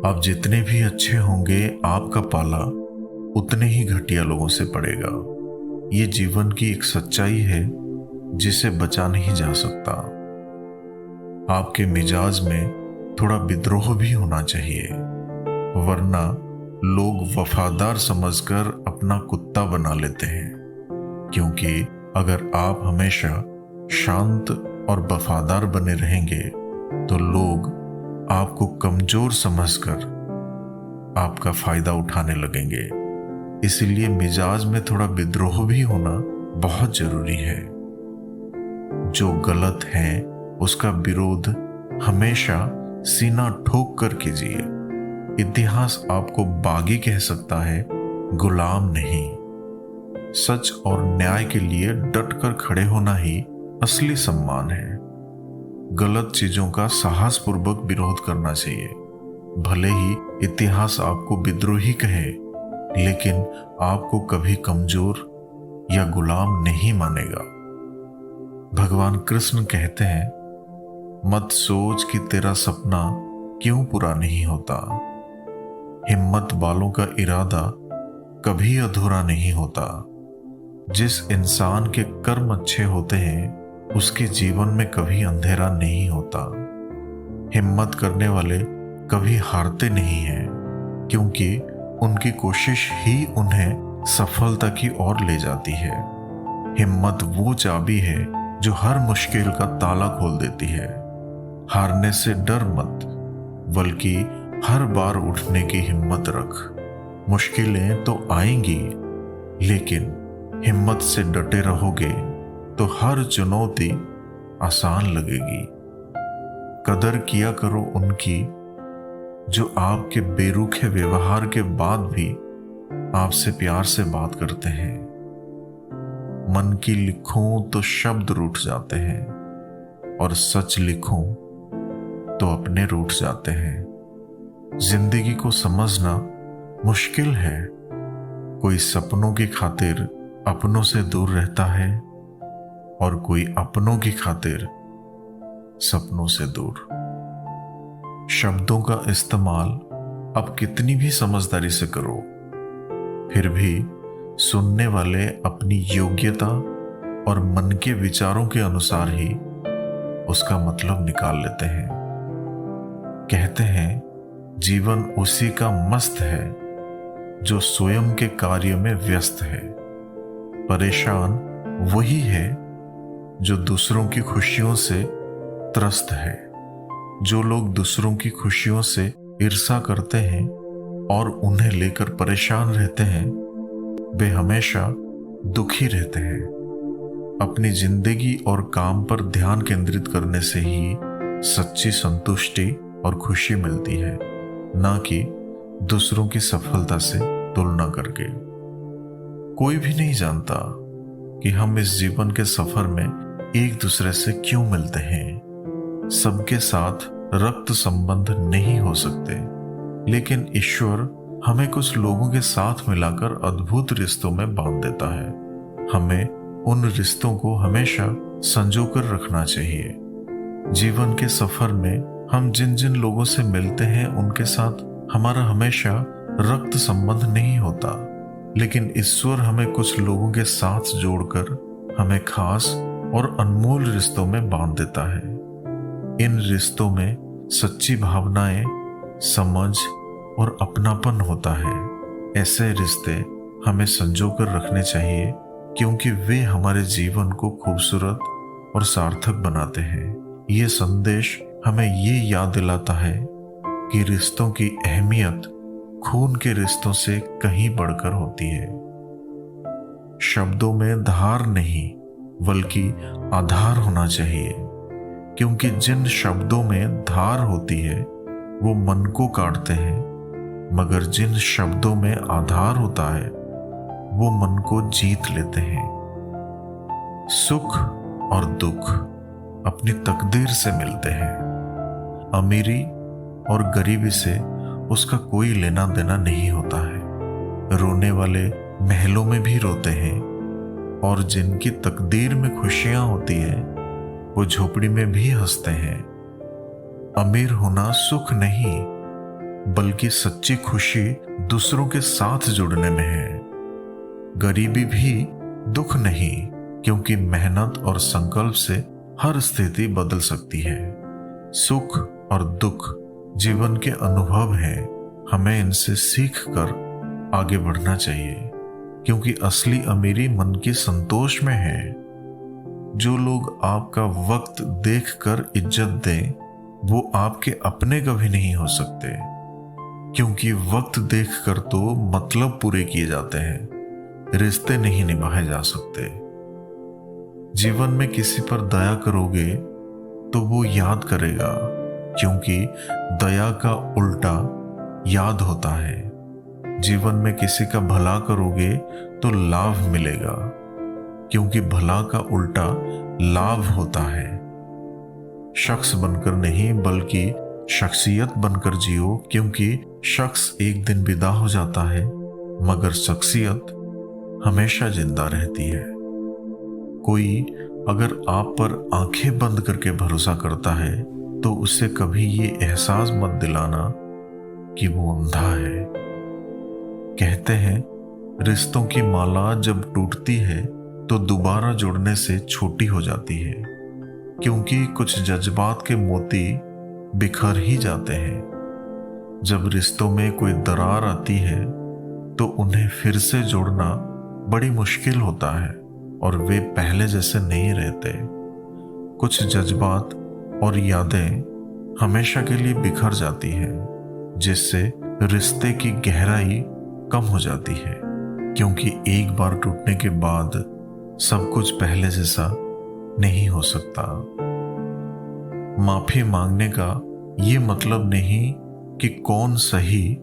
आप जितने भी अच्छे होंगे, आपका पाला उतने ही घटिया लोगों से पड़ेगा। ये जीवन की एक सच्चाई है जिसे बचा नहीं जा सकता। आपके मिजाज में थोड़ा विद्रोह भी होना चाहिए, वरना लोग वफादार समझकर अपना कुत्ता बना लेते हैं। क्योंकि अगर आप हमेशा शांत और वफादार बने रहेंगे तो लोग आपको कमजोर समझकर आपका फायदा उठाने लगेंगे। इसलिए मिजाज में थोड़ा विद्रोह भी होना बहुत जरूरी है। जो गलत है उसका विरोध हमेशा सीना ठोक कर कीजिए। इतिहास आपको बागी कह सकता है, गुलाम नहीं। सच और न्याय के लिए डटकर खड़े होना ही असली सम्मान है। गलत चीजों का साहसपूर्वक विरोध करना चाहिए। भले ही इतिहास आपको विद्रोही कहे, लेकिन आपको कभी कमजोर या गुलाम नहीं मानेगा। भगवान कृष्ण कहते हैं, मत सोच कि तेरा सपना क्यों पूरा नहीं होता। हिम्मत वालों का इरादा कभी अधूरा नहीं होता। जिस इंसान के कर्म अच्छे होते हैं उसके जीवन में कभी अंधेरा नहीं होता। हिम्मत करने वाले कभी हारते नहीं हैं, क्योंकि उनकी कोशिश ही उन्हें सफलता की ओर ले जाती है। हिम्मत वो चाबी है जो हर मुश्किल का ताला खोल देती है। हारने से डर मत, बल्कि हर बार उठने की हिम्मत रख। मुश्किलें तो आएंगी, लेकिन हिम्मत से डटे रहोगे तो हर चुनौती आसान लगेगी। कदर किया करो उनकी जो आपके बेरुखे व्यवहार के बाद भी आपसे प्यार से बात करते हैं। मन की लिखूं तो शब्द रूठ जाते हैं, और सच लिखूं तो अपने रूठ जाते हैं। जिंदगी को समझना मुश्किल है। कोई सपनों की खातिर अपनों से दूर रहता है, और कोई अपनों की खातिर सपनों से दूर। शब्दों का इस्तेमाल अब कितनी भी समझदारी से करो, फिर भी सुनने वाले अपनी योग्यता और मन के विचारों के अनुसार ही उसका मतलब निकाल लेते हैं। कहते हैं, जीवन उसी का मस्त है जो स्वयं के कार्य में व्यस्त है। परेशान वही है जो दूसरों की खुशियों से त्रस्त है। जो लोग दूसरों की खुशियों से ईर्ष्या करते हैं और उन्हें लेकर परेशान रहते हैं, वे हमेशा दुखी रहते हैं। अपनी जिंदगी और काम पर ध्यान केंद्रित करने से ही सच्ची संतुष्टि और खुशी मिलती है, ना कि दूसरों की सफलता से तुलना करके। कोई भी नहीं जानता कि हम इस जीवन के सफर में एक दूसरे से क्यों मिलते हैं। सबके साथ रक्त संबंध नहीं हो सकते, लेकिन ईश्वर हमें कुछ लोगों के साथ मिलाकर अद्भुत रिश्तों में बांध देता है। हमें उन रिश्तों को हमेशा संजोकर रखना चाहिए। जीवन के सफर में हम जिन जिन लोगों से मिलते हैं उनके साथ हमारा हमेशा रक्त संबंध नहीं होता, लेकिन ईश्वर हमें कुछ लोगों के साथ जोड़कर हमें खास और अनमोल रिश्तों में बांध देता है। इन रिश्तों में सच्ची भावनाएं, समझ और अपनापन होता है। ऐसे रिश्ते हमें संजोकर रखने चाहिए, क्योंकि वे हमारे जीवन को खूबसूरत और सार्थक बनाते हैं। ये संदेश हमें ये याद दिलाता है कि रिश्तों की अहमियत खून के रिश्तों से कहीं बढ़कर होती है। शब्दों में धार नहीं, बल्कि आधार होना चाहिए, क्योंकि जिन शब्दों में धार होती है वो मन को काटते हैं, मगर जिन शब्दों में आधार होता है वो मन को जीत लेते हैं। सुख और दुख अपनी तकदीर से मिलते हैं। अमीरी और गरीबी से उसका कोई लेना देना नहीं होता है। रोने वाले महलों में भी रोते हैं, और जिनकी तकदीर में खुशियां होती हैं वो झोपड़ी में भी हंसते हैं। अमीर होना सुख नहीं, बल्कि सच्ची खुशी दूसरों के साथ जुड़ने में है। गरीबी भी दुख नहीं, क्योंकि मेहनत और संकल्प से हर स्थिति बदल सकती है। सुख और दुख जीवन के अनुभव हैं, हमें इनसे सीख कर आगे बढ़ना चाहिए, क्योंकि असली अमीरी मन के संतोष में है। जो लोग आपका वक्त देखकर इज्जत दें, वो आपके अपने कभी नहीं हो सकते, क्योंकि वक्त देखकर तो मतलब पूरे किए जाते हैं, रिश्ते नहीं निभाए जा सकते। जीवन में किसी पर दया करोगे तो वो याद करेगा, क्योंकि दया का उल्टा याद होता है। जीवन में किसी का भला करोगे तो लाभ मिलेगा, क्योंकि भला का उल्टा लाभ होता है। शख्स बनकर नहीं, बल्कि शख्सियत बनकर जियो, क्योंकि शख्स एक दिन विदा हो जाता है, मगर शख्सियत हमेशा जिंदा रहती है। कोई अगर आप पर आंखें बंद करके भरोसा करता है, तो उसे कभी ये एहसास मत दिलाना कि वो अंधा है। कहते हैं रिश्तों की माला जब टूटती है तो दोबारा जुड़ने से छोटी हो जाती है, क्योंकि कुछ जज्बात के मोती बिखर ही जाते हैं। जब रिश्तों में कोई दरार आती है तो उन्हें फिर से जोड़ना बड़ी मुश्किल होता है, और वे पहले जैसे नहीं रहते। कुछ जज्बात और यादें हमेशा के लिए बिखर जाती हैं, जिससे रिश्ते की गहराई कम हो जाती है, क्योंकि एक बार टूटने के बाद सब कुछ पहले जैसा नहीं हो सकता। माफी मांगने का ये मतलब नहीं कि कौन सही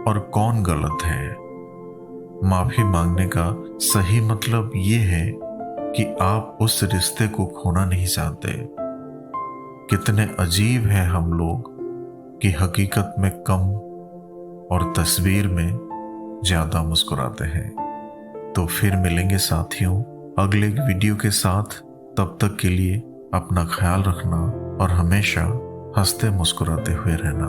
और कौन गलत है। माफी मांगने का सही मतलब ये है कि आप उस रिश्ते को खोना नहीं चाहते। कितने अजीब हैं हम लोग कि हकीकत में कम और तस्वीर में ज्यादा मुस्कुराते हैं। तो फिर मिलेंगे साथियों अगले वीडियो के साथ। तब तक के लिए अपना ख्याल रखना और हमेशा हंसते मुस्कुराते हुए रहना।